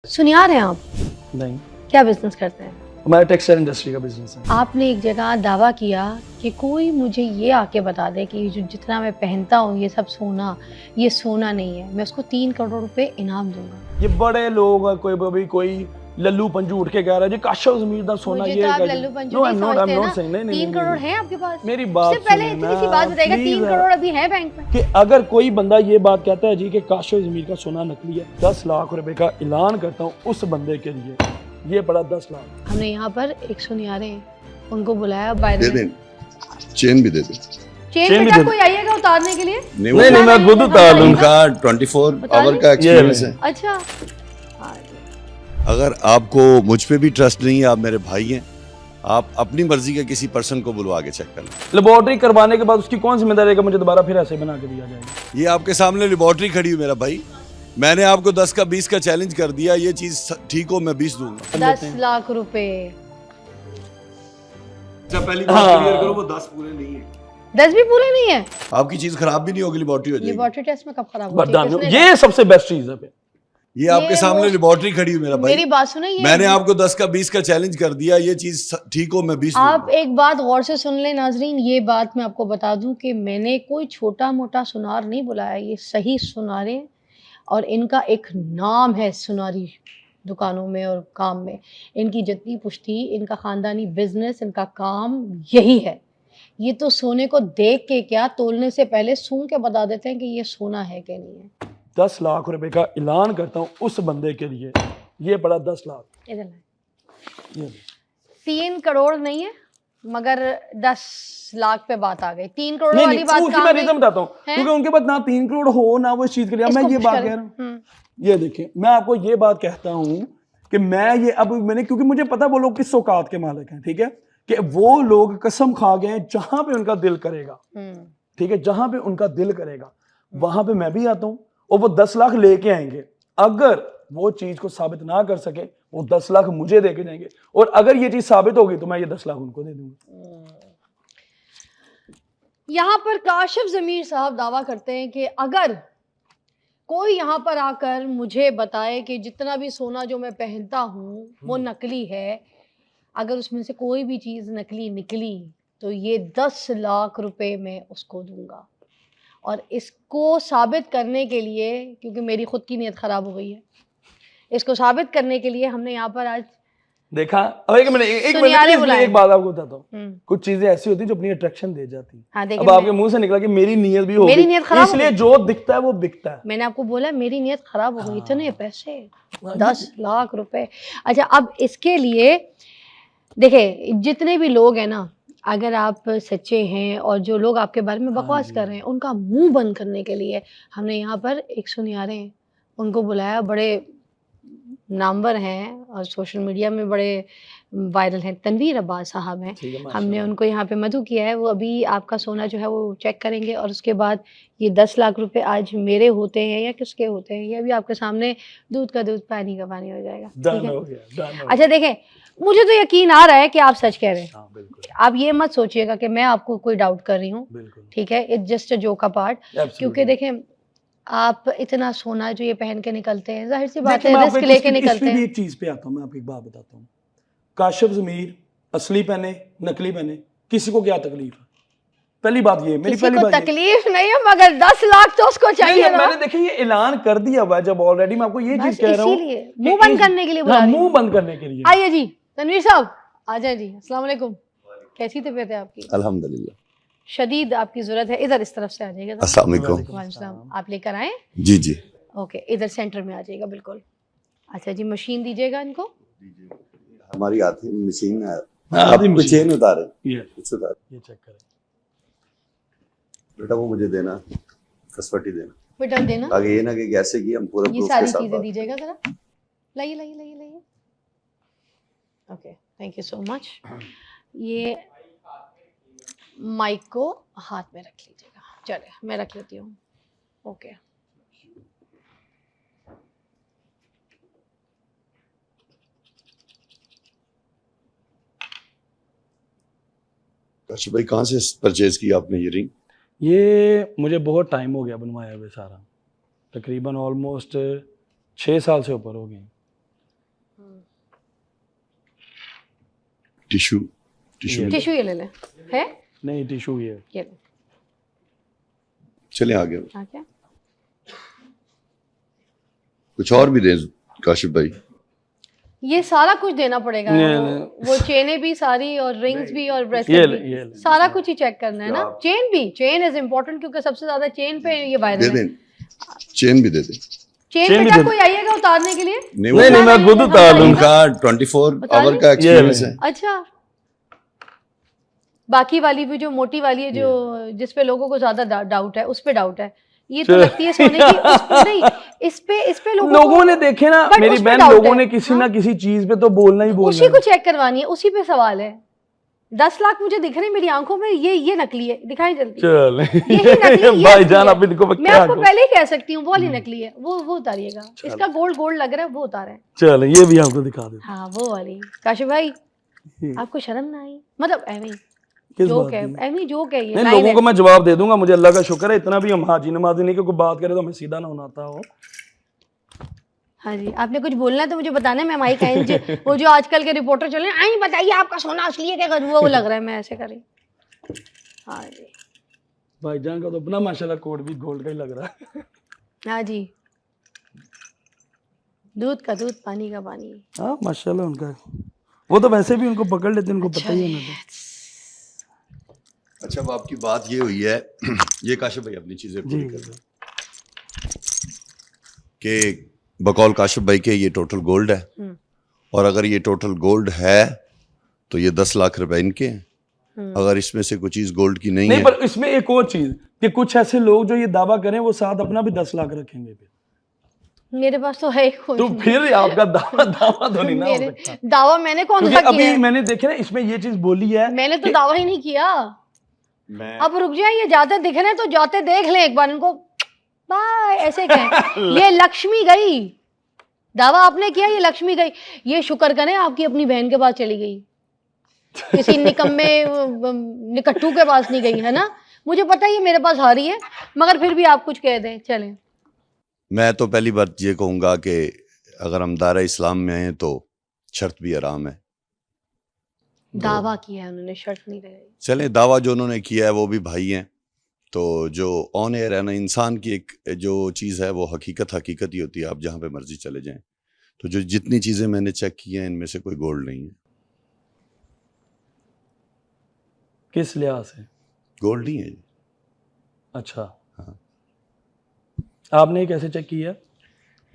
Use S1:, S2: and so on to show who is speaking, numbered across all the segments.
S1: सुनियार हैं आप?
S2: नहीं,
S1: क्या बिजनेस करते हैं?
S2: हमारा टेक्सटाइल इंडस्ट्री का बिजनेस है।
S1: आपने एक जगह दावा किया कि कोई मुझे ये आके बता दे कि जो जितना मैं पहनता हूँ ये सब सोना, ये सोना नहीं है, मैं उसको 3 करोड़ रुपए इनाम दूंगा।
S2: ये बड़े लोग हैं, कोई लल्लू पंजू उठ के कह रहा है जी काशा ज़मीर दा सोना
S1: मुझे
S2: ये
S1: तो आप
S2: है।
S1: लल्लू पंजू
S2: नो,
S1: नहीं
S2: I'm not
S1: समझते
S2: saying,
S1: ना।
S2: नहीं,
S1: 3 करोड़ है आपके पास?
S2: मेरी बात
S1: उससे पहले
S2: सुनिए
S1: इतनी सी
S2: ना,
S1: बात बताइएगा, 3
S2: please।
S1: करोड़ अभी है बैंक में?
S2: कि अगर कोई बंदा ये बात कहता है जी कि काशा ज़मीर का सोना नकली है, 10 लाख रुपए का ऐलान करता हूँ उस बंदे के लिए, ये पड़ा 10 लाख।
S1: हमने यहाँ पर एक सुनियारे हैं, उनको बुलाया बाहर
S3: दे दें, चेन भी दे दें।
S1: चेन बेटा कोई आइएगा उतारने के लिए?
S2: नहीं, मैं खुद उतार लूंगा।
S3: उनका 24 आवर का एक्सपीरियंस है।
S1: अच्छा,
S3: अगर आपको मुझ पे भी ट्रस्ट नहीं है, आप मेरे भाई हैं, आप अपनी मर्जी के किसी पर्सन को बुलवा के चेक करना।
S2: लेबोरेटरी करवाने के बाद उसकी कौन जिम्मेदारी है कि मुझे दोबारा फिर ऐसे बना के दिया जाएगा?
S3: ये आपके सामने लेबोरेटरी खड़ी हुई मेरा भाई, मैंने आपको 10 का 20 का चैलेंज कर दिया, ये चीज ठीक हो मैं 20 दूंगा।
S1: 10 लाख रुपए।
S3: जब पहली बात क्लियर करो, वो 10 पूरे नहीं है।
S1: 10 भी पूरे नहीं है?
S3: आपकी चीज खराब भी नहीं होगी, लेबोरेटरी हो जाएगी।
S1: लेबोरेटरी टेस्ट में कब खराब होती है?
S2: बरदानियों,
S1: किसने
S2: ये सबसे बेस्ट चीज है।
S3: ये आपके सामने लेबोरेटरी खड़ी हुई मेरा भाई,
S1: मेरी बात सुनो, ये
S3: मैंने आपको 10 का 20 का चैलेंज कर दिया, ये चीज ठीक हो मैं 20
S1: आप
S3: दूंगा।
S1: एक बात गौर से सुन लें नाजरीन, ये बात मैं आपको बता दूं कि मैंने कोई छोटा मोटा सुनार नहीं बुलाया, ये सही सुनारे हैं और इनका एक नाम है सुनारी दुकानों में और काम में। इनकी जितनी पुश्ती, इनका खानदानी बिजनेस, इनका काम यही है। ये तो सोने को देख के क्या, तोलने से पहले सूंघ के बता देते हैं कि ये सोना है कि नहीं है।
S2: 10 लाख रुपए का ऐलान करता हूँ उस बंदे के लिए, ये पड़ा 10 लाख।
S1: इधर लाएं। 3 करोड़ नहीं है मगर 10 लाख पे बात आ गई। 3 करोड़
S2: नहीं,
S1: वाली बात
S2: उसकी मैं रीजन बताता हूँ, क्योंकि उनके पास ना 3 करोड़ हो ना वो इस चीज के लिए। मैं ये बात कह रहा हूँ, ये देखें, मैं आपको ये बात कहता हूँ कि मैं ये अब मैंने, क्योंकि मुझे पता वो लोग किस औकात के मालिक हैं, ठीक है, कि वो लोग कसम खा गए हैं जहां पे उनका दिल करेगा, ठीक है, जहां पे उनका दिल करेगा वहां पे मैं भी आता हूँ और वो 10 लाख लेके आएंगे। अगर वो चीज को साबित ना कर सके, वो 10 लाख मुझे देके जाएंगे, और अगर ये चीज साबित होगी तो मैं ये 10 लाख उनको दे दूंगा।
S1: यहाँ पर काशिफ जमीर साहब दावा करते हैं कि अगर कोई यहाँ पर आकर मुझे बताए कि जितना भी सोना जो मैं पहनता हूँ वो नकली है, अगर उसमें से कोई भी चीज़ नकली निकली तो ये 10 लाख रुपए मैं उसको दूंगा। और इसको साबित करने के लिए, क्योंकि मेरी खुद की नीयत ख़राब हो गई है, इसको साबित करने के लिए हमने यहाँ पर आज
S2: देखा। अब एक मिनट एक बात आपको बताता हूँ, कुछ चीजें ऐसी होती है जो अपनी अट्रैक्शन दे जाती है।
S1: हाँ,
S2: अब आपके मुंह से निकला कि मेरी नीयत भी होगी,
S1: मेरी नीयत खराब
S2: इसलिए जो दिखता है वो बिकता है।
S1: मैंने आपको बोला मेरी नीयत खराब हो गई। इतने पैसे, 10 लाख रुपए। अच्छा, अब इसके लिए देखिए, जितने भी लोग हैं ना, अगर आप सच्चे हैं और जो लोग आपके बारे में बकवास कर रहे हैं उनका मुंह बंद करने के लिए हमने यहाँ पर एक सुनियारे हैं, उनको बुलाया। बड़े नामवर हैं और सोशल मीडिया में बड़े वायरल हैं, तनवीर अब्बास साहब हैं। हमने उनको यहाँ पे मदऊ किया है। वो अभी आपका सोना जो है वो चेक करेंगे और उसके बाद ये 10 लाख रुपए आज मेरे होते हैं या किसके होते हैं, ये अभी आपके सामने दूध का दूध पानी का पानी हो जाएगा। ठीक है? अच्छा देखें, मुझे तो यकीन आ रहा है कि आप सच कह रहे हैं। आप ये मत सोचिएगा कि मैं आपको कोई डाउट कर रही हूँ, ठीक है, it's just a joke part. क्योंकि देखें, आप इतना सोना जो ये पहन के निकलते हैं, जाहिर सी बात है रिस्क लेके निकलते हैं।
S2: एक चीज पे आता हूँ, मैं आपको एक बात बताता हूँ। काशिफ ज़मीर असली पहने नकली पहने, किसी को क्या तकलीफ है? पहली बात ये, मेरी पहली बात
S1: तकलीफ नहीं है, मगर 10 लाख तो उसको चाहिए ना।
S2: मैंने देखिए ये ऐलान कर दिया हुआ है, जब ऑलरेडी मैं आपको ये चीज कह रहा हूँ,
S1: मुंह बंद करने के लिए बुला रही हूं।
S2: मुंह बंद करने के लिए।
S1: आइए जी तनवीर साहब, आ जाए जी। अस्सलाम वालेकुम, कैसी तबीयत है आपकी?
S3: अल्हम्दुलिल्लाह।
S1: शदीद आपकी जरूरत है, इधर इस तरफ से आ जाइएगा।
S3: अस्सलाम वालेकुम।
S1: आप लेकर आए?
S3: जी जी,
S1: ओके, इधर सेंटर में आ जाइएगा, बिल्कुल। अच्छा जी, मशीन दीजिएगा इनको।
S3: हमारी आती मशीन है, आप चेन उतारे, ये चेक
S2: करें
S3: बेटा, वो मुझे देना, कसवटी देना
S1: बेटा, देना
S3: आगे, ये ना कि कैसे की हम पूरा
S1: ये सारी चीजें दीजिएगा जरा। लाइए लाइए लाइए लाइए। Okay, thank you so much. ये माइक को हाथ में रख लीजिएगा। चलिए मैं रख लेती हूँ। ओके,
S3: अच्छा भाई, कहाँ से परचेज किया आपने ये रिंग?
S2: ये मुझे बहुत टाइम हो गया बनवाया हुए, सारा तकरीबन ऑलमोस्ट 6 साल से ऊपर हो गए।
S3: टिश्यू टिश्यू
S1: टिश्यू ये ले ले, है
S2: नहीं टिश्यू ये
S1: ले।
S3: चले आगे।
S1: हाँ क्या
S3: कुछ और भी दे काशिफ भाई।
S1: ये सारा कुछ देना पड़ेगा, वो चेनें भी सारी और रिंग्स भी और ब्रेसलेट भी, सारा कुछ ही चेक करना है ना। चेन भी, चेन इज इम्पोर्टेंट क्योंकि सबसे ज्यादा चेन पे ये वायरल है।
S3: चेन भी दे दे।
S1: चेन बेटा कोई आइएगा उतारने के लिए?
S2: नहीं मैं खुद उतार लूंगा।
S3: 24 आवर का एक्सपीरियंस है।
S1: अच्छा, बाकी वाली भी जो मोटी वाली है, जो जिसपे लोगों को ज्यादा डाउट है, उस पे डाउट है। ये तो लगती है सोने की, नहीं इस पे लोगों ने
S2: देखे ना मेरी बहन, लोगों ने किसी ना किसी चीज पे तो बोलना ही बोलना,
S1: उसी को चेक करवानी है, उसी पे सवाल है। 10 लाख मुझे दिख रहे हैं मेरी आंखों में, ये नकली है, दिखाई जल्दी।
S2: चल
S1: यही नकली
S2: भाईजान, अब इनको
S1: मैं आपको पहले ही कह सकती हूँ, वो वाली नकली है, वो उतारिएगा। इसका गोल्ड लग रहा है, वो उतारे।
S2: चल ये भी आपको दिखा दे।
S1: हाँ वो वाली। काशिफ भाई आपको शर्म ना आई? मतलब एवं जोक है, एवं जोक है ये।
S2: नहीं, लोगों को मैं जवाब दे दूंगा, मुझे अल्लाह का शुक्र है इतना भी हम हाजी नमाजी नहीं कि कोई बात करे तो हमें सीधा ना होना हो।
S1: हाँ जी, आपने कुछ बोलना है तो मुझे बताना है, मैं माइक आएंगे। वो जो आजकल के रिपोर्टर चले, आई बताइए आपका सोना असली है क्या गधुआ, वो लग रहा है मैं ऐसे करी। हाँ जी,
S2: भाईजान का तो अपना माशाल्लाह कोड भी गोल्ड का ही लग रहा है।
S1: हाँ जी, दूध का दूध, पानी का पानी।
S2: हाँ माशाल्लाह उनका, वो तो वैसे भी उनको पकड़ लेते, उनको पता ही है ना।
S3: अच्छा, अब आपकी बात ये हुई है ये काशिफ भाई अपनी चीजें पूरी कर रहे कि बकौल काशिफ भाई के ये टोटल गोल्ड है, और अगर ये टोटल गोल्ड है तो ये 10 लाख रुपए इनके हैं। अगर इसमें से कोई चीज गोल्ड की नहीं है,
S2: पर इसमें एक और चीज कि कुछ ऐसे लोग जो ये दावा करें वो साथ अपना भी 10 लाख रखेंगे।
S1: मेरे पास तो है
S2: तो फिर आपका दावा तो नहीं ना हो सकता।
S1: दावा मैंने कौन सा किया?
S2: अभी मैंने देखे ना इसमें ये चीज बोली है,
S1: मैंने तो दावा ही नहीं किया। अब रुक जाए, ये जाते दिख रहे हैं तो जाते देख लें एक बार इनको, बाय ऐसे कहें। ये लक्ष्मी गई, दावा आपने किया, ये लक्ष्मी गई। ये शुक्र करें आपकी अपनी बहन के पास चली गई, किसी निकम्मे निकट्टू के पास नहीं गई, है ना। मुझे पता है ये मेरे पास हारी है, मगर फिर भी आप कुछ कह दें। चलें,
S3: मैं तो पहली बात ये कहूंगा कि अगर हम दायरा इस्लाम में हैं तो शर्त भी आराम है।
S1: दावा किया है उन्होंने, शर्त नहीं रही।
S3: चले, दावा जो उन्होंने किया है वो भी भाई हैं, तो जो ऑन एयर है ना, इंसान की एक जो चीज़ है वो हकीकत ही होती है। आप जहाँ पे मर्जी चले जाएं, तो जो जितनी चीज़ें मैंने चेक की हैं इनमें से कोई गोल्ड नहीं है।
S2: किस लिहाज से
S3: गोल्ड नहीं है।
S2: अच्छा, हाँ। आपने कैसे चेक किया?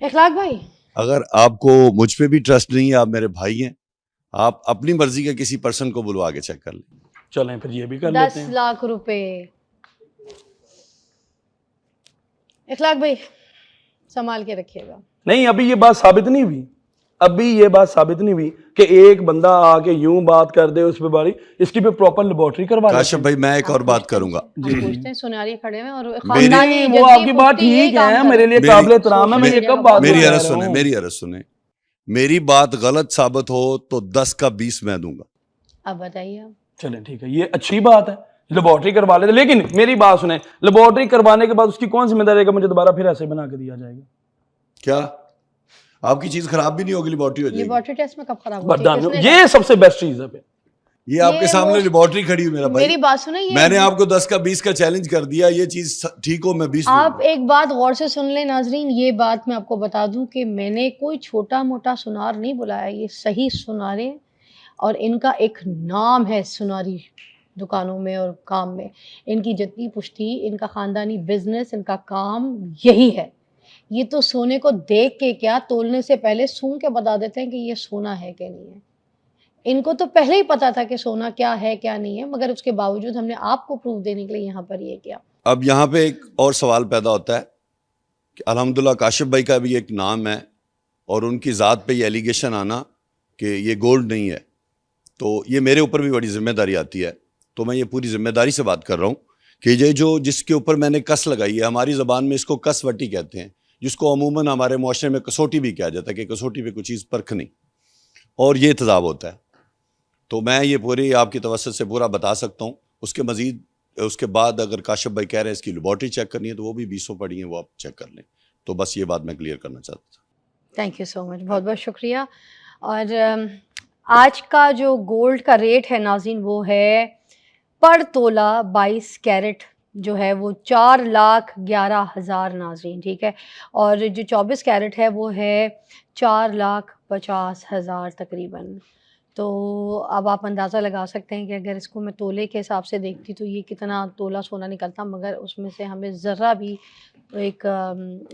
S1: इखलाक भाई,
S3: अगर आपको मुझ पे भी ट्रस्ट नहीं है, आप मेरे भाई हैं, आप अपनी मर्जी के किसी पर्सन को बुलवा के चेक कर लें।
S2: चलें फिर ये भी कर लेते हैं।
S1: 10 लाख रुपए। इखलाक भाई संभाल के रखिएगा।
S2: नहीं, अभी ये बात साबित नहीं हुई, अभी ये बात साबित नहीं हुई कि एक बंदा आके यूं बात कर दे उस पे बारी, इसकी पे प्रॉपर लेबोरेटरी करवा।
S3: काशिफ भाई मैं एक और बात करूंगा।
S1: पूछते हैं, सुनारिये खड़े हैं और
S2: वो आपकी बात ठीक है, मेरे लिए काबिल एहतराम है। मैं ये कब बात,
S3: मेरी अर्ज सुने, मेरी बात गलत साबित हो तो 10 का 20 मैं दूंगा।
S1: अब बताइए।
S2: चलें ठीक है, ये अच्छी बात है, लेबोरेटरी करवा लेते। लेकिन मेरी बात सुने, लेबोरेटरी करवाने के बाद उसकी कौन जिम्मेदारी है कि मुझे दोबारा फिर ऐसे बना के दिया जाएगा? क्या
S3: आपकी चीज खराब भी नहीं होगी, लेबोरेटरी हो जाएगी।
S1: लेबोरेटरी टेस्ट में कब खराब होती है?
S2: ये सबसे बेस्ट चीज है।
S3: ये आपके सामने लेबोरेटरी खड़ी हुई मेरा भाई।
S1: मेरी बात सुनिए,
S3: मैंने आपको 10 का 20 का चैलेंज कर दिया, ये चीज ठीक हो मैं 20।
S1: आप एक बात गौर से सुन लें नाजरीन, ये बात मैं आपको बता दूं कि मैंने कोई छोटा मोटा सुनार नहीं बुलाया, ये सही सुनारे, और इनका एक नाम है सुनारी दुकानों में और काम में। इनकी जितनी पुश्ती, इनका खानदानी बिजनेस, इनका काम यही है। ये तो सोने को देख के क्या, तोलने से पहले सूंघ के बता देते हैं कि ये सोना है कि नहीं है। इनको तो पहले ही पता था कि सोना क्या है क्या नहीं है, मगर उसके बावजूद हमने आपको प्रूफ देने के लिए यहाँ पर ये किया।
S3: अब यहाँ पे एक और सवाल पैदा होता है कि अल्हम्दुलिल्लाह काशिफ भाई का भी एक नाम है और उनकी ज़ात पे ये एलिगेशन आना कि ये गोल्ड नहीं है, तो ये मेरे ऊपर भी बड़ी जिम्मेदारी आती है। तो मैं ये पूरी जिम्मेदारी से बात कर रहा हूँ कि ये जो जिसके ऊपर मैंने कस लगाई है, हमारी ज़बान में इसको कसवटी कहते हैं, जिसको अमूमन हमारे मुआशरे में कसौटी भी कहा जाता है कि कसौटी पे कुछ चीज़ परख नहीं, और ये तजाब होता है। तो मैं ये पूरी आपकी तवज्जो से पूरा बता सकता हूँ। उसके मजीद उसके बाद अगर काशिफ भाई कह रहे हैं इसकी लेबोरेटरी चेक करनी है, तो वो भी 20 पड़ी हैं, वो आप चेक कर लें। तो बस ये बात मैं क्लियर करना चाहता था।
S1: थैंक यू सो मच, बहुत बहुत शुक्रिया। और आज का जो गोल्ड का रेट है नाज़रीन वो है पर तोला 22 कैरेट जो है वो 4,11,000 नाज़रीन, ठीक है। और जो 24 कैरेट है वो है 4,50,000 तकरीबन। तो अब आप अंदाज़ा लगा सकते हैं कि अगर इसको मैं तोले के हिसाब से देखती तो ये कितना तोला सोना निकलता, मगर उसमें से हमें ज़रा भी एक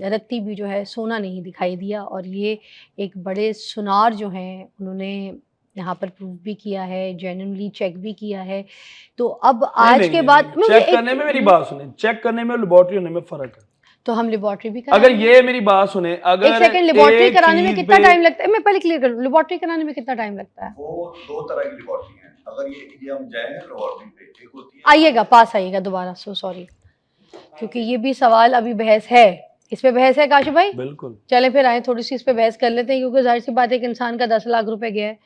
S1: रत्ती भी जो है सोना नहीं दिखाई दिया। और ये एक बड़े सुनार जो हैं उन्होंने यहाँ पर प्रूव भी किया है, जेन्युइनली चेक भी किया है। तो अब आज के बाद
S2: चेक करने में, मेरी बात सुने, चेक करने में और लेबोरेटरी होने में फर्क है।
S1: तो हम लेबोरेटरी भी
S2: अगर ये मेरी बात सुने, अगर
S1: एक सेकंड, लेबोरेटरी कराने में कितना टाइम लगता है, मैं पहले क्लियर करूं, लेबोरेटरी कराने में कितना टाइम लगता है?
S3: वो दो तरह की लेबोरेटरी है। अगर ये हम जाएंगे लेबोरेटरी पे, एक होती है,
S1: आइएगा पास आइएगा दोबारा, सो सॉरी, क्योंकि ये भी सवाल अभी बहस है, इस पे बहस है काशिफ भाई।
S2: बिल्कुल,
S1: चले फिर आए थोड़ी सी इस पे बहस कर लेते हैं, क्योंकि जाहिर सी बात है एक इंसान का 10 लाख रुपए गया है,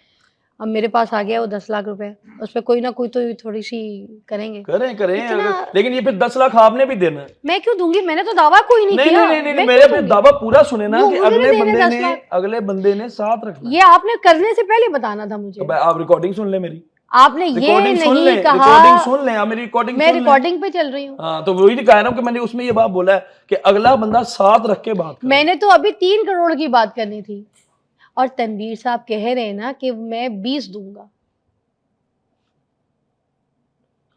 S1: अब मेरे पास आ गया वो 10 लाख रुपए, उस पर कोई ना कोई तो थोड़ी सी करेंगे।
S2: करें लेकिन ये फिर 10 लाख आपने भी देना है।
S1: मैं क्यों दूंगी, मैंने तो दावा कोई नहीं किया।
S2: नहीं, मेरे पे दावा पूरा सुने ना कि अगले बंदे ने साथ रखना।
S1: ये आपने करने से पहले बताना था मुझे।
S2: आप रिकॉर्डिंग सुन ले मेरी,
S1: आपने ये नहीं कहा।
S2: रिकॉर्डिंग सुन ले, मेरी रिकॉर्डिंग
S1: मैं रिकॉर्डिंग पे चल रही हूँ।
S2: हाँ, तो वही कह रहा हूँ कि मैंने उसमें ये बात बोला है कि अगला बंदा साथ रख के बात करे।
S1: मैंने तो अभी 3 करोड़ की बात करनी थी और तनवीर साहब कह रहे हैं ना कि मैं 20 दूंगा।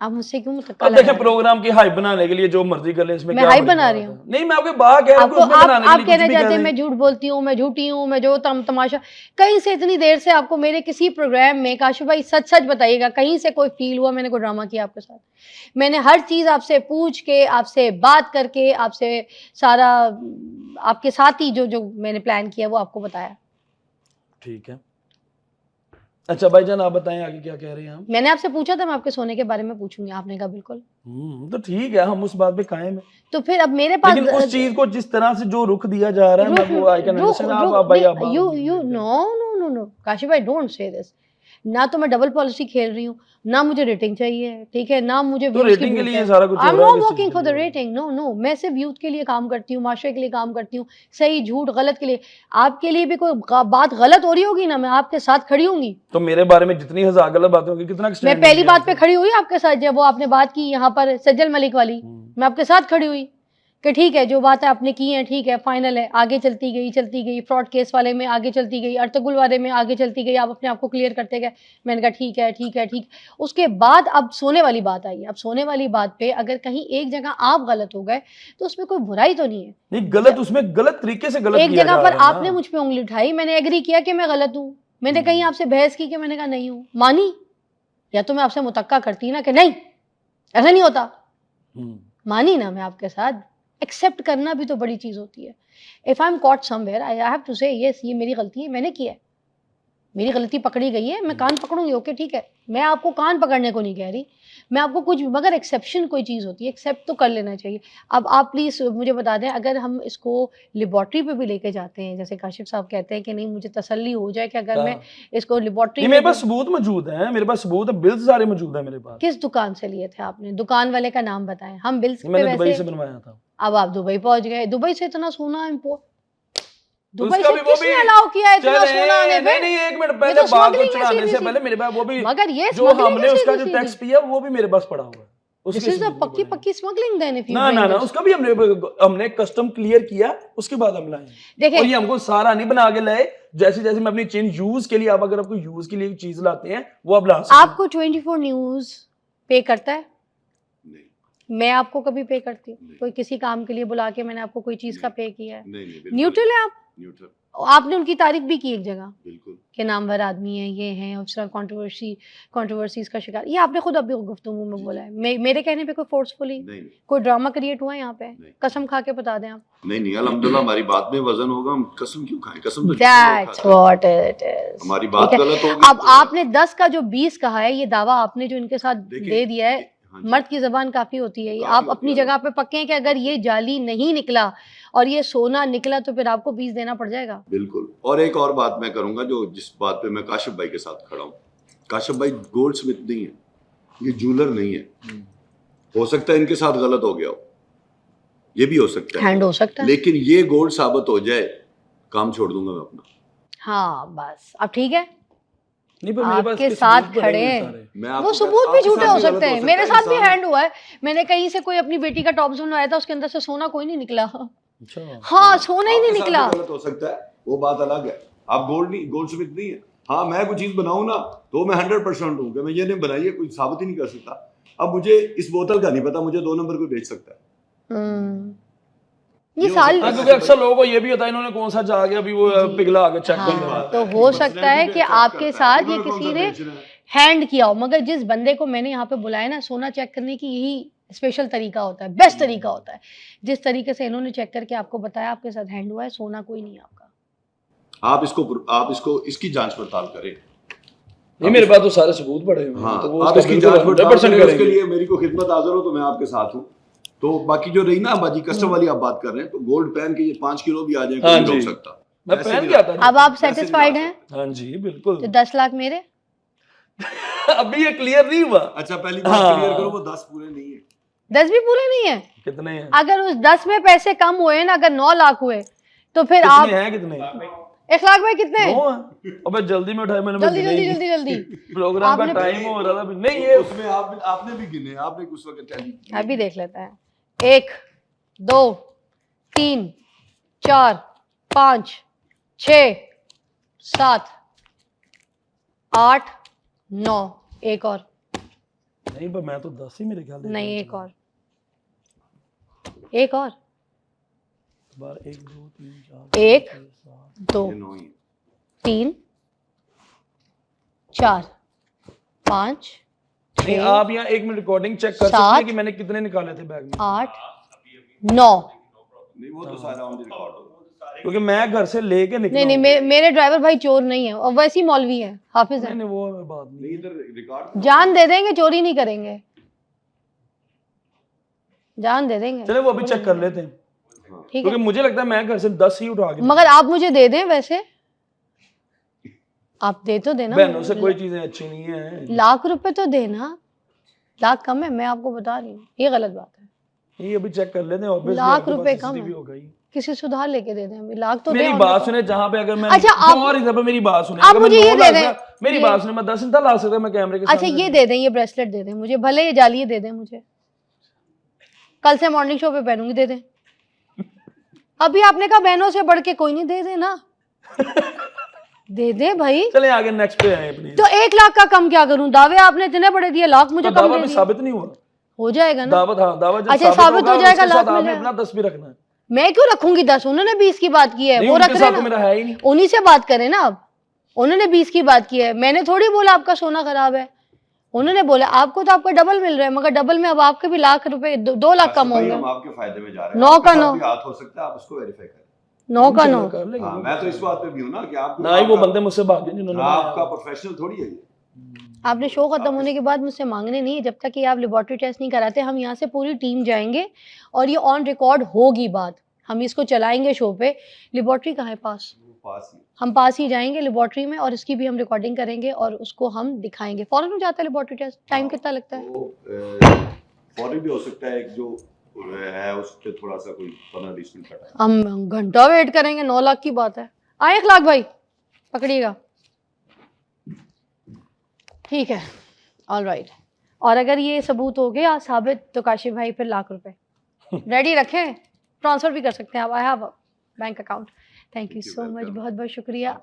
S1: आप मुझसे क्यों मुतक्का
S2: अब देखिए, प्रोग्राम की हाइप बनाने के लिए जो मर्जी कर ले, इसमें
S1: मैं हाइप बना रही हूँ।
S2: नहीं, मैं आपके बात कह रहा हूँ,
S1: आप कहना चाहते हैं मैं झूठ बोलती हूँ, मैं झूठी हूँ, मैं जो तमाशा। कहीं से इतनी देर से आपको मेरे किसी प्रोग्राम में, काशिफ भाई सच सच बताइएगा, कहीं से कोई फील हुआ मैंने कोई ड्रामा किया आपके साथ? मैंने हर चीज आपसे पूछ के, आपसे बात करके, आपसे सारा आपके साथ ही जो मैंने प्लान किया वो आपको बताया।
S2: ठीक है, अच्छा भाईजान आप बताएं आगे क्या कह रहे हैं हम?
S1: मैंने आपसे पूछा था मैं आपके सोने के बारे में पूछूंगी, आपने कहा बिल्कुल।
S2: तो ठीक है, हम उस बात पे कायम है।
S1: तो फिर अब मेरे पास,
S2: लेकिन उस चीज को जिस तरह से जो रुख दिया जा रहा है, मैं वो आई कैन अंडरस्टैंड। आप भाई आप
S1: यू नो काशिफ भाई, डोंट से दिस। ना तो मैं डबल पॉलिसी खेल रही हूँ, ना मुझे रेटिंग चाहिए, ठीक है, ना मुझे
S2: तो रेटिंग के लिए सारा कुछ।
S1: I am not working for the rating, no, मैं सिर्फ यूथ के लिए काम करती हूँ, माशरे के लिए काम करती हूँ, सही झूठ गलत के लिए। आपके लिए भी कोई बात गलत हो रही होगी ना, मैं आपके साथ खड़ी होंगी।
S2: तो मेरे बारे में जितनी 1000 गलत बातें होंगी, कितना
S1: मैं पहली बात पे खड़ी हुई आपके साथ, जब वो आपने बात की यहाँ पर सज्जल मलिक वाली, मैं आपके साथ खड़ी हुई कि ठीक है जो बात है आपने की है, ठीक है, फाइनल है, आगे चलती गई, फ्रॉड केस वाले में आगे चलती गई, अर्तुगरुल वाले में आगे चलती गई, आप अपने आप को क्लियर करते गए। मैंने कहा ठीक है। उसके बाद अब सोने वाली बात आई। अब सोने वाली बात पे अगर कहीं एक जगह आप गलत हो गए तो उसमें कोई बुराई तो नहीं है।
S2: नहीं, गलत उसमें गलत तरीके से गलत
S1: एक जगह पर आपने मुझ पे उंगली उठाई, मैंने एग्री किया कि मैं गलत हूँ, मैंने कहीं आपसे बहस की कि मैंने कहा नहीं हूँ, मानी, या तो मैं आपसे मुतक्का करती ना कि नहीं ऐसा नहीं होता, मानी ना मैं आपके साथ। एक्सेप्ट करना भी तो बड़ी चीज होती है। If I am caught somewhere I have to say yes, ये मेरी गलती है, मैंने किया है, मेरी गलती पकड़ी गई है, मैं कान पकड़ूंगी, ओके ठीक है। मैं आपको कान पकड़ने को नहीं कह रही, मैं आपको कुछ, मगर एक्सेप्शन कोई चीज़ होती है, एक्सेप्ट तो कर लेना चाहिए। अब आप प्लीज़ मुझे बता दें, अगर हम इसको लेबॉर्ट्री पे भी लेके जाते हैं, जैसे काशिफ साहब कहते हैं कि नहीं मुझे तसल्ली हो जाए कि अगर मैं इसको लेबॉर्ट्री,
S2: मेरे पास सबूत मौजूद है, मेरे पास सबूत है, बिल्स सारे मौजूद है मेरे पास।
S1: किस दुकान से लिए थे आपने? दुकान वाले का नाम बताएं, हम बिल्स पे
S2: मैंने दुबई से बनवाया था।
S1: अब आप दुबई पहुंच गए, दुबई से इतना सोना इम्पोर्ट, दुबई से किसने अलाउ किया इतना सोना आने पे?
S2: नहीं, एक मिनट पहले बात को चढ़ाने से पहले मेरे पास वो भी,
S1: मगर ये
S2: जो हमने उसका जो टैक्स पिया वो भी मेरे पास पड़ा हुआ है।
S1: This is a पक्की स्मगलिंग देन इफ यू
S2: ना उसका भी हमने कस्टम क्लियर किया, उसके बाद हम लाए। देखिए, और ये हमको सारा नहीं बना के लाए, जैसे जैसे मैं अपनी चेन यूज के लिए, आप अगर आपको यूज के लिए चीज लाते हैं वो आप ला सकते हैं।
S1: आपको 24 न्यूज पे करता है? मैं आपको कभी पे करती हूँ? कोई किसी काम के लिए बुला के मैंने आपको कोई चीज का पे किया है? न्यूट्रल है आप। न्यूट्रल। आपने उनकी तारीफ भी की एक जगह, बिल्कुल, कि नामवर आदमी है, ये हैं, और कंट्रोवर्सीज का शिकार, ये आपने खुद अभी गुफ्तगू में बोला है। मेरे कहने पे कोई फोर्सफुली कोई ड्रामा क्रिएट हुआ है यहाँ पे? कसम खा के बता दें आप।
S3: नहीं, अल्हम्दुलिल्लाह हमारी बात में वजन होगा, हम कसम क्यों खाएं? कसम तो
S1: दैट्स व्हाट इट इज।
S3: हमारी बात गलत होगी।
S1: अब आपने 10 का जो 20 कहा है, ये दावा आपने जो इनके साथ दे दिया है, मर्द की जबान काफी होती है। आप अपनी जगह पे पक्के हैं कि अगर ये जाली नहीं निकला और ये सोना निकला तो फिर आपको 20 देना पड़ जाएगा?
S3: बिल्कुल। और एक और बात मैं करूंगा, जो जिस बात पे मैं काशिफ भाई के साथ खड़ा हूँ, काशिफ भाई गोल्ड स्मिथ नहीं है, ये जूलर नहीं है। हो सकता है इनके साथ गलत हो गया हो, ये भी हो सकता है,
S1: हैंड हो सकता है,
S3: लेकिन ये गोल्ड साबित हो जाए, काम छोड़ दूंगा मैं अपना।
S1: हाँ बस अब ठीक है,
S2: नहीं पर मेरे पास
S1: आपके
S2: इसके
S1: साथ
S2: सबूत पड़े
S1: खड़े
S2: हुए
S1: हैं।
S2: सारे।
S3: मैं
S1: वो
S3: आपको
S1: सबूत भी
S3: आपके
S1: झूठे
S3: साथ
S1: हो
S3: भी गलत
S1: सकते हैं,
S3: सकता
S1: मेरे
S3: है,
S1: साथ भी
S3: इंसान-
S1: हैंड हुआ है। मैंने कहीं से कोई अपनी बेटी का टॉप बनवाया था, उसके अंदर से सोना कोई नहीं निकला।
S2: अच्छा
S1: हाँ सोना ही नहीं
S3: आपके साथ
S1: निकला।
S3: भी गलत हो सकता है, वो बात अलग है। आप गोल्ड स्मिथ नहीं है। हाँ मैं कोई चीज बनाऊं ना तो मैं 100% हूँ कि मैं ये नहीं बनाई है, कोई साबित ही नहीं कर सकता। अब मुझे इस बोतल का नहीं पता, मुझे 2 नंबर को बेच सकता है।
S1: ये
S3: हो
S1: साल
S3: सकता है
S2: क्योंकि अक्सर लोगों को ये भी होता है इन्होंने कौन सा जाके अभी वो पिघला आके चेक कर लिया।
S1: हाँ, तो हो सकता है कि आपके साथ ये किसी ने हैंड किया हो, मगर जिस बंदे को मैंने यहाँ पे बुलाया ना, सोना चेक करने की यही स्पेशल तरीका होता है, बेस्ट तरीका होता है। जिस तरीके से इन्होंने चेक करके आपको बताया आपके साथ हैंड हुआ है, सोना कोई नहीं है आपका।
S3: आप इसको इसकी जांच पड़ताल करें।
S2: नहीं मेरे पास तो सारे सबूत पड़े हुए हैं,
S3: हाँ,
S2: तो वो
S3: आप
S2: उसका
S3: इसकी
S2: बिल्कुल
S3: जांच पड़ताल
S2: 100%
S3: करें, उसके
S2: करेंगे।
S3: लिए मेरी को खिदमत हाजिर हो तो मैं आपके साथ हूँ। तो बाकी जो रही ना बाजी कस्टम वाली आप बात कर रहे हैं, तो गोल्ड पहन के ये 5 किलो भी आ जाए कोई
S2: हाँ
S3: नहीं रोक
S2: जी।
S3: सकता।
S2: मैं
S3: ऐसे
S2: पहन
S3: भी
S2: के आता
S3: ला-
S2: था।
S1: अब आप
S3: ऐसे भी ला
S1: सेटिस्फाइड हैं?
S3: सकते
S2: हाँ जी बिल्कुल।
S1: तो 10 लाख मेरे।
S2: अभी ये क्लियर नहीं हुआ।
S3: अच्छा पहली बात
S2: हाँ।
S3: क्लियर करो, वो 10 पूरे नहीं है।
S1: 10 भी पूरे नहीं है।
S2: कितने हैं?
S1: अगर उस 10 में पैसे कम हुए ना, अगर 9 लाख हुए तो फिर
S2: कितने
S1: आप
S2: हैं कितने?
S1: 1 लाख भाई कितने हैं?
S2: 9 है। अबे जल्दी में उठाए मैंने,
S1: जल्दी जल्दी जल्दी जल्दी।
S2: प्रोग्राम का
S1: आपने-
S2: टाइम हो रहा था अभी। नहीं ये
S3: उसमें आपने भी गिने, आपने उस वक्त टैली किए।
S1: अभी देख लेते हैं। 1 2 3 4 5 6 7 8 9, एक और
S2: नहीं पर मैं तो 10 ही मेरे ख्याल से।
S1: नहीं, एक और एक और
S2: बार 1 2 3 4
S1: 1 2
S3: ये 9 ही है।
S1: 3 4 5
S2: नहीं
S1: 6
S2: आप यहाँ 1 मिनट रिकॉर्डिंग चेक कर सकते
S1: सात,
S2: हैं कि मैंने कितने निकाले थे बैग में।
S1: 8 9।
S3: नहीं वो तो सारा ऑन द रिकॉर्ड होगा।
S2: क्योंकि मैं घर से लेके निकला
S1: नहीं नहीं, मेरे ड्राइवर भाई चोर नहीं है, और वैसे ही मौलवी है, हाफिज है।
S2: नहीं वो बात नहीं।
S3: नहीं इधर रिकॉर्ड
S1: जान दे देंगे, चोरी नहीं करेंगे, जान दे देंगे।
S2: चले वो अभी चेक कर लेते हैं,
S1: ठीक है,
S2: क्योंकि मुझे लगता है मैं घर से 10 ही उठा के
S1: मगर आप मुझे दे दें, वैसे आप दे तो देना।
S2: बहनों से कोई चीजें अच्छी नहीं है।
S1: लाख रुपए तो देना, लाख कम है, मैं आपको बता रही हूँ, ये गलत बात है।
S2: ये अभी चेक कर लेते हैं। obviously
S1: लाख
S2: आपके पास
S1: रुपए कम
S2: CCTV
S1: है।
S2: हो गई।
S1: किसी सुधार लेके दे दें, अभी लाख तो
S2: मेरी
S1: दें,
S2: बात सुने, जहाँ पे अगर मैं
S1: अच्छा, आप-
S2: और इधर पे मेरी बात सुने,
S1: आप
S2: अगर मैं
S1: मुझे ये
S2: 9
S1: दे
S2: लाख
S1: दें,
S2: का- मेरी
S1: ये-
S2: बात सुने, मैं 10 इंता ला सकता मैं कैमरे के
S1: अच्छा
S2: सामने।
S1: ये दे दें, ये ब्रेसलेट दे दें मुझे, भले ये जालिए दे दें मुझे, कल से मॉर्निंग शो पे पहनूंगी, दे दें। अभी आपने कहा बहनों से बढ़ के कोई नहीं, दे देना, दे दे भाई।
S2: चले आगे नेक्स्ट पे आए प्लीज।
S1: तो 1 लाख का कम क्या करूं? दावे आपने इतने बड़े दिए, लाख मुझे
S2: तो
S1: कम
S2: दावा
S1: दे
S2: भी
S1: दिए।
S2: साबित नहीं हुआ।
S1: हो जाएगा ना,
S2: दावत हाँ दावा जब
S1: अच्छा, साबित
S2: होगा,
S1: हो जाएगा,
S2: उसके
S1: लाख
S2: साथ आपने
S1: मिलेगा।
S2: अपना 10 भी रखना है।
S1: मैं क्यों रखूंगी 10? उन्होंने 20 की बात की है,
S2: नहीं
S1: वो रख
S2: उनके
S1: रहे
S2: साथ तो
S1: ना,
S2: मेरा है ही नहीं।
S1: उन्हीं से बात करें ना। अब उन्होंने 20 की बात की है, मैंने थोड़ी बोला आपका सोना खराब है। उन्होंने बोला आपको तो आपका डबल मिल रहा है, मगर डबल में अब आपके भी लाख रुपए 2 लाख कम
S3: भाई,
S1: होंगे।
S3: हम आपके फायदे में जा रहे हैं।
S1: 9 का
S3: आपके साथ
S1: 9।
S3: भी हाथ हो सकता है, आप उसको वेरीफाई करें।
S1: 9 का 9।
S2: कर लेंगे।
S3: हाँ, मैं तो इस बात पे भी हूँ ना कि आप
S2: ना ही वो बंदे मुझसे भागे जिन्होंने
S3: आपका प्रोफेशनल थोड़ी है ये।
S1: आपने शो खत्म होने के बाद मुझसे मांगने नहीं है, जब तक कि आप लेबोरेटरी टेस्ट नहीं कराते। हम यहाँ से पूरी टीम जाएंगे और ये ऑन रिकॉर्ड होगी बात, हम इसको चलाएंगे शो पे। लेबोरेटरी कहाँ है? पास,
S3: पास ही
S1: हम पास ही जाएंगे लेबोरेटरी में, और इसकी भी हम रिकॉर्डिंग करेंगे और उसको हम दिखाएंगे। फौरन हो जाता है लेबोरेटरी टेस्ट? टाइम कितना लगता है?
S3: फॉरन भी हो सकता है, जो है उससे थोड़ा सा कोई 15-20 मिनट का टाइम।
S1: हम घंटा वेट करेंगे, 9 लाख की बात है। आए 1 लाख भाई, पकड़िएगा, ठीक है, ऑल राइट। और अगर ये सबूत हो गया साबित, तो काशिफ भाई फिर लाख रुपए रेडी रखें, ट्रांसफर भी कर सकते हैं आप। I have bank account. Thank you so much, बहुत बहुत शुक्रिया।